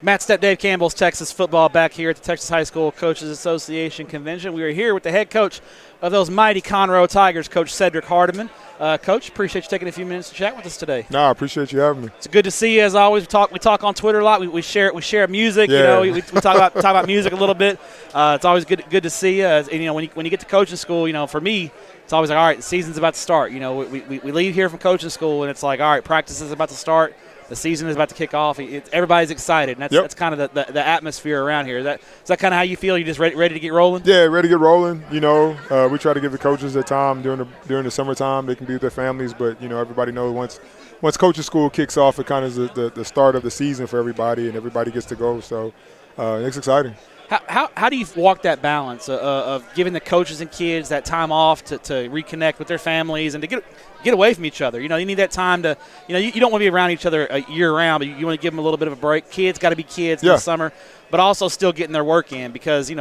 Matt Stepp, Dave Campbell's Texas football back here at the Texas High School Coaches Association Convention. We are here with the head coach of those mighty Conroe Tigers, Coach Cedric Hardeman. Coach, appreciate you taking a few minutes to chat with us today. No, I appreciate you having me. It's good to see you as always. We talk on Twitter a lot. We share music. Yeah. We talk about music a little bit. It's always good to see you. And, when you get to coaching school, for me, it's always like, all right, the season's about to start. We leave here from coaching school and it's like, all right, practice is about to start. The season is about to kick off. Everybody's excited, and that's kind of the atmosphere around here. Is that kind of how you feel? You just ready to get rolling? Yeah, ready to get rolling. We try to give the coaches their time during the summertime. They can be with their families, but everybody knows once coaching school kicks off, it kind of is the start of the season for everybody, and everybody gets to go. So it's exciting. How do you walk that balance of giving the coaches and kids that time off to reconnect with their families and to get away from each other? You need that time to, you don't want to be around each other year-round, but you want to give them a little bit of a break. Kids got to be kids in the summer, but also still getting their work in because,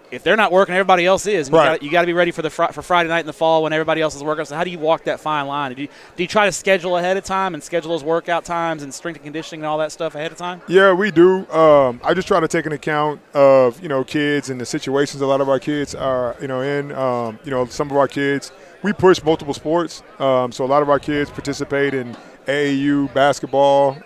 if they're not working, everybody else is. And you got to be ready for Friday night in the fall when everybody else is working. So how do you walk that fine line? Do you try to schedule ahead of time and schedule those workout times and strength and conditioning and all that stuff ahead of time? Yeah, we do. I just try to take an account of, kids and the situations a lot of our kids are, in. Some of our kids, we push multiple sports. So a lot of our kids participate in AAU basketball,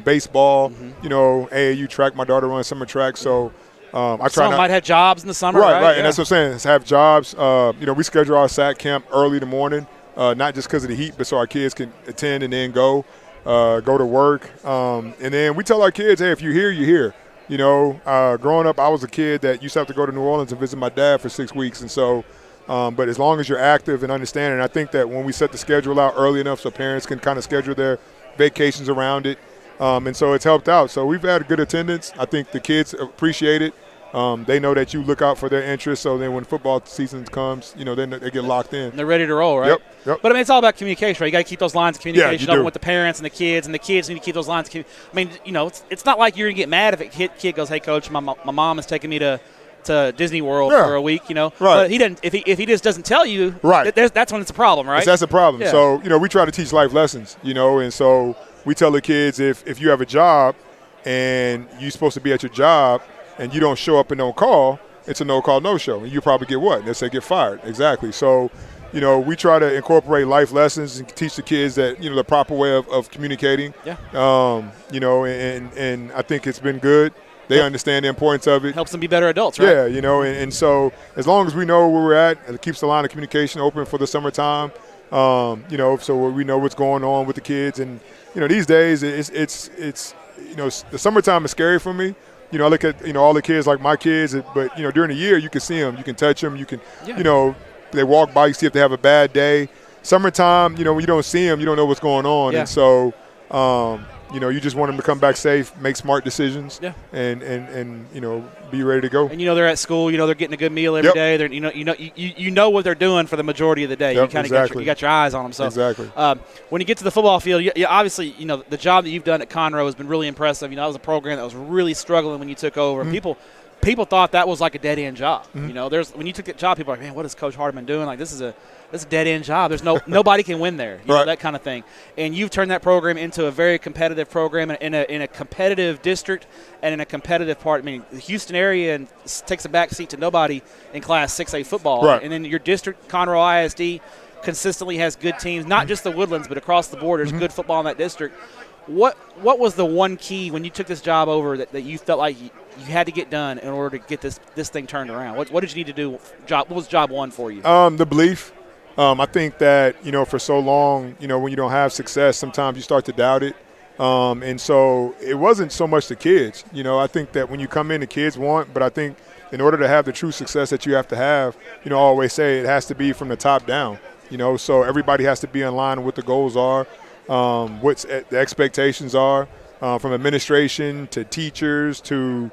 baseball, AAU track. My daughter runs summer track, so – Some might have jobs in the summer, right? Right, and that's what I'm saying, is have jobs. We schedule our SAC camp early in the morning, not just because of the heat, but so our kids can attend and then go to work. And then we tell our kids, hey, if you're here, you're here. Growing up, I was a kid that used to have to go to New Orleans and visit my dad for 6 weeks. And so, but as long as you're active and understanding, I think that when we set the schedule out early enough so parents can kind of schedule their vacations around it, and so it's helped out. So we've had good attendance. I think the kids appreciate it. They know that you look out for their interests. So then when football season comes, then they get locked in. And they're ready to roll, right? Yep. But, it's all about communication, right? You got to keep those lines of communication open do. with the parents and the kids need to keep those lines. It's not like you're going to get mad if a kid goes, hey, Coach, my mom is taking me to Disney World for a week, Right. But he doesn't. If he just doesn't tell you, right? That's when it's a problem, right? That's a problem. Yeah. So we try to teach life lessons, and so we tell the kids if you have a job and you're supposed to be at your job and you don't show up and don't call, it's a no-call, no-show. And you probably get what? They say get fired. Exactly. So, we try to incorporate life lessons and teach the kids that, the proper way of communicating. Yeah. And I think it's been good. They understand the importance of it. Helps them be better adults, right? Yeah, and so as long as we know where we're at, it keeps the line of communication open for the summertime. So we know what's going on with the kids. And, these days it's the summertime is scary for me. I look at, all the kids like my kids, but, during the year you can see them, you can touch them, you can, they walk by, you see if they have a bad day. Summertime, when you don't see them, you don't know what's going on. Yeah. And so, you just want them to come back safe, make smart decisions, and be ready to go. And they're at school. They're getting a good meal every day. They're you know what they're doing for the majority of the day. Yep, you kind of exactly. got your eyes on them. So exactly. When you get to the football field, you obviously the job that you've done at Conroe has been really impressive. That was a program that was really struggling when you took over. Mm-hmm. People thought that was like a dead end job. Mm-hmm. When you took that job, people are like, man, what is Coach Hardeman doing? Like this is a dead end job. There's nobody can win there. Right. That kind of thing. And you've turned that program into a very competitive program in a competitive district and in a competitive part. The Houston area takes a back seat to nobody in Class 6A football. Right. And then your district, Conroe ISD, consistently has good teams, not just the Woodlands, but across the board. There's good football in that district. What was the one key when you took this job over that you felt like you had to get done in order to get this thing turned around? What did you need to do? What was job one for you? The belief. I think that, for so long, when you don't have success, sometimes you start to doubt it. And so it wasn't so much the kids. I think that when you come in, the kids want, but I think in order to have the true success that you have to have, I always say it has to be from the top down, so everybody has to be in line with what the goals are, what the expectations are, from administration to teachers to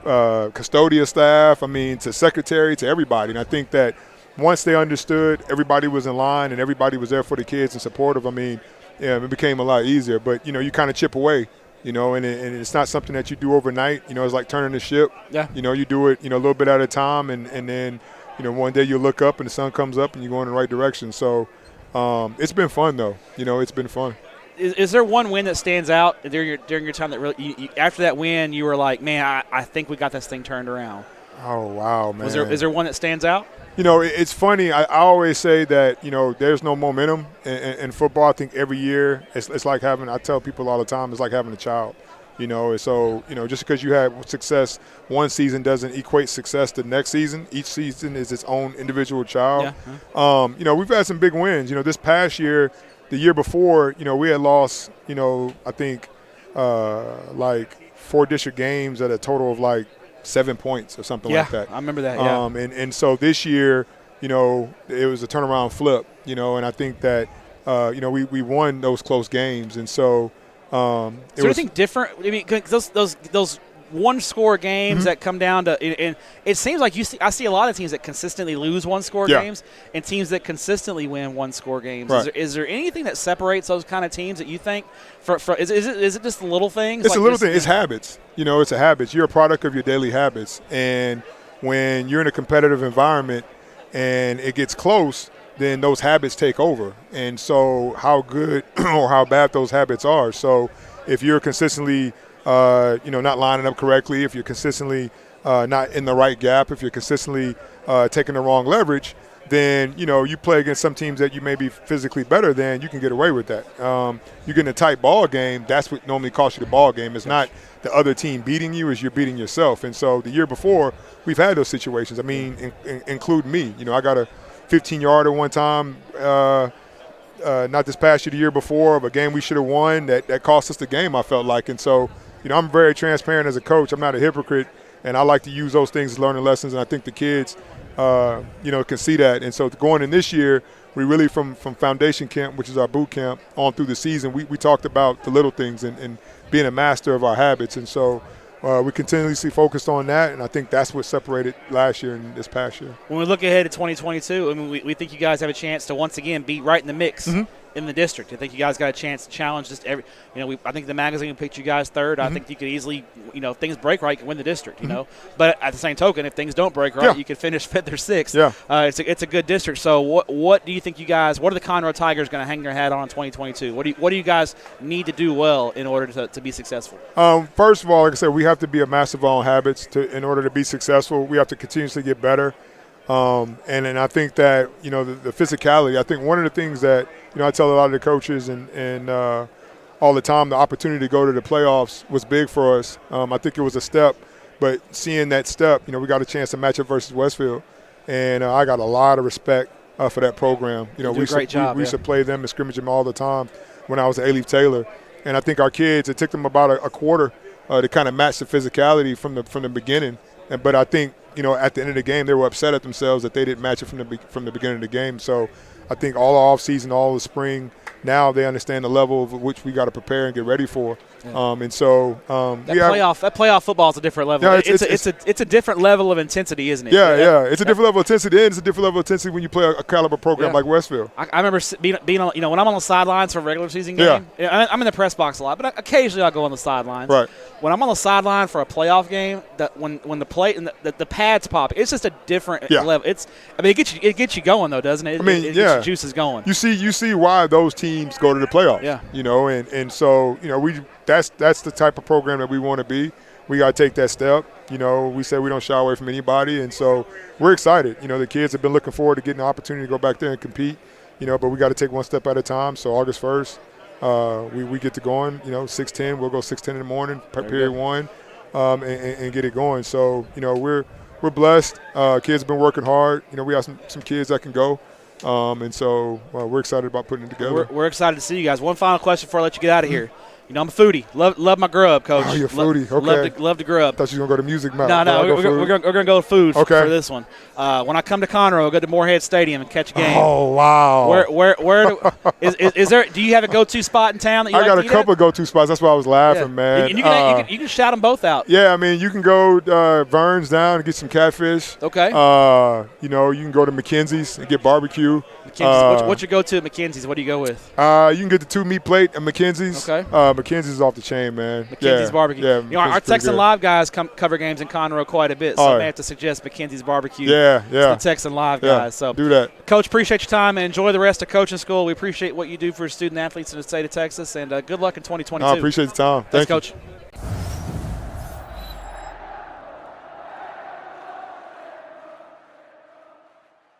custodial staff, to secretary, to everybody. And I think that once they understood, everybody was in line and everybody was there for the kids and supportive. It became a lot easier. But, you kind of chip away, and it's not something that you do overnight. It's like turning the ship. Yeah. You do it, a little bit at a time. And then, one day you look up and the sun comes up and you go in the right direction. So it's been fun, though. It's been fun. is there one win that stands out during your time that really after that win you were like, man, I think we got this thing turned around? Oh, wow, man. Is there one that stands out? It's funny. I always say that, there's no momentum in football. I think every year it's like I tell people all the time, it's like having a child. So, just because you have success one season doesn't equate success the next season. Each season is its own individual child. Yeah. We've had some big wins. This past year, the year before, we had lost, I think like 4 district games at a total of like 7 points or something like that. I remember that, yeah. And so this year, it was a turnaround flip, and I think that, we won those close games. And so is there anything different? I mean, those one-score games that come down to – and it seems like I see a lot of teams that consistently lose one-score games and teams that consistently win one-score games. Right. Is there anything that separates those kind of teams that you think is it just the little things? It's a little thing. It's habits. It's a habit. You're a product of your daily habits. And when you're in a competitive environment and it gets close, then those habits take over. And so how good or how bad those habits are. So if you're consistently not lining up correctly, if you're consistently not in the right gap, if you're consistently taking the wrong leverage, then, you play against some teams that you may be physically better than, you can get away with that. You get in a tight ball game, that's what normally costs you the ball game. It's not the other team beating you, as you're beating yourself. And so the year before, we've had those situations. I mean, including me. I got a 15-yarder one time, not this past year, the year before, of a game we should have won that cost us the game, I felt like. And so, I'm very transparent as a coach. I'm not a hypocrite, and I like to use those things as learning lessons, and I think the kids, can see that. And so going in this year, we really, from foundation camp, which is our boot camp, on through the season, we talked about the little things and being a master of our habits. And so we continuously focused on that, and I think that's what separated last year and this past year. When we look ahead to 2022, I mean, we think you guys have a chance to once again be right in the mix in the district. I think you guys got a chance to challenge just every. I think the magazine picked you guys third. I think you could easily, if things break right, you can win the district. But at the same token, if things don't break right, you could finish 5th or 6th. Yeah. It's a good district. So what do you think you guys? What are the Conroe Tigers going to hang their hat on in 2022? What do you guys need to do well in order to be successful? First of all, like I said, we have to be a master of our own habits in order to be successful. We have to continuously get better. And I think that, the physicality, I think one of the things that, I tell a lot of the coaches and all the time, the opportunity to go to the playoffs was big for us. I think it was a step, but seeing that step, we got a chance to match up versus Westfield. And I got a lot of respect for that program. We used to play them and scrimmage them all the time when I was at A-Leaf Taylor. And I think our kids, it took them about a quarter to kind of match the physicality from the beginning. But I think, at the end of the game, they were upset at themselves that they didn't match it from the beginning of the game. So I think all the offseason, all the spring, now they understand the level of which we got to prepare and get ready for. Yeah. And so that playoff football is a different level. Yeah, it's a different level of intensity, isn't it? Yeah. It's a different level of intensity. And it's a different level of intensity when you play a caliber program like Westfield. I remember being on, when I'm on the sidelines for a regular season game. I'm in the press box a lot, but occasionally I'll go on the sidelines. Right. When I'm on the sideline for a playoff game, that when the play and the pads pop, it's just a different level. It gets you going though, doesn't it? It gets your juices going. You see why those teams go to the playoffs. Yeah. And so that's the type of program that we want to be. We got to take that step. We said we don't shy away from anybody, and so we're excited. The kids have been looking forward to getting the opportunity to go back there and compete. But we got to take one step at a time. So August 1st, we get to going. 6:10. We'll go 6:10 in the morning, period 1, and get it going. So we're blessed. Kids have been working hard. We have some kids that can go. And so we're excited about putting it together. We're excited to see you guys. One final question before I let you get out of here. I'm a foodie. Love my grub, Coach. Oh, you're a foodie. Okay. Love to grub. I thought you were going to go to music mouth. No, we're going to go food for this one. When I come to Conroe, I'll go to Moorhead Stadium and catch a game. Oh, wow. Where is there? Do you have a go-to spot in town that you I like got to a couple of go-to spots. That's why I was laughing, man. You can shout them both out. Yeah, I mean, you can go Vern's down and get some catfish. Okay. You can go to McKenzie's and get barbecue. What's your go-to at McKenzie's? What do you go with? You can get the 2-meat plate at McKenzie's. Okay. Mackenzie's off the chain, man. Mackenzie's Barbecue. Yeah, you know, our Texan Live guys cover games in Conroe quite a bit, so I may have to suggest Mackenzie's Barbecue to the Texan Live guys. So do that. Coach, appreciate your time and enjoy the rest of coaching school. We appreciate what you do for student athletes in the state of Texas, and good luck in 2022. I appreciate the time. Thanks, Thank you. Coach.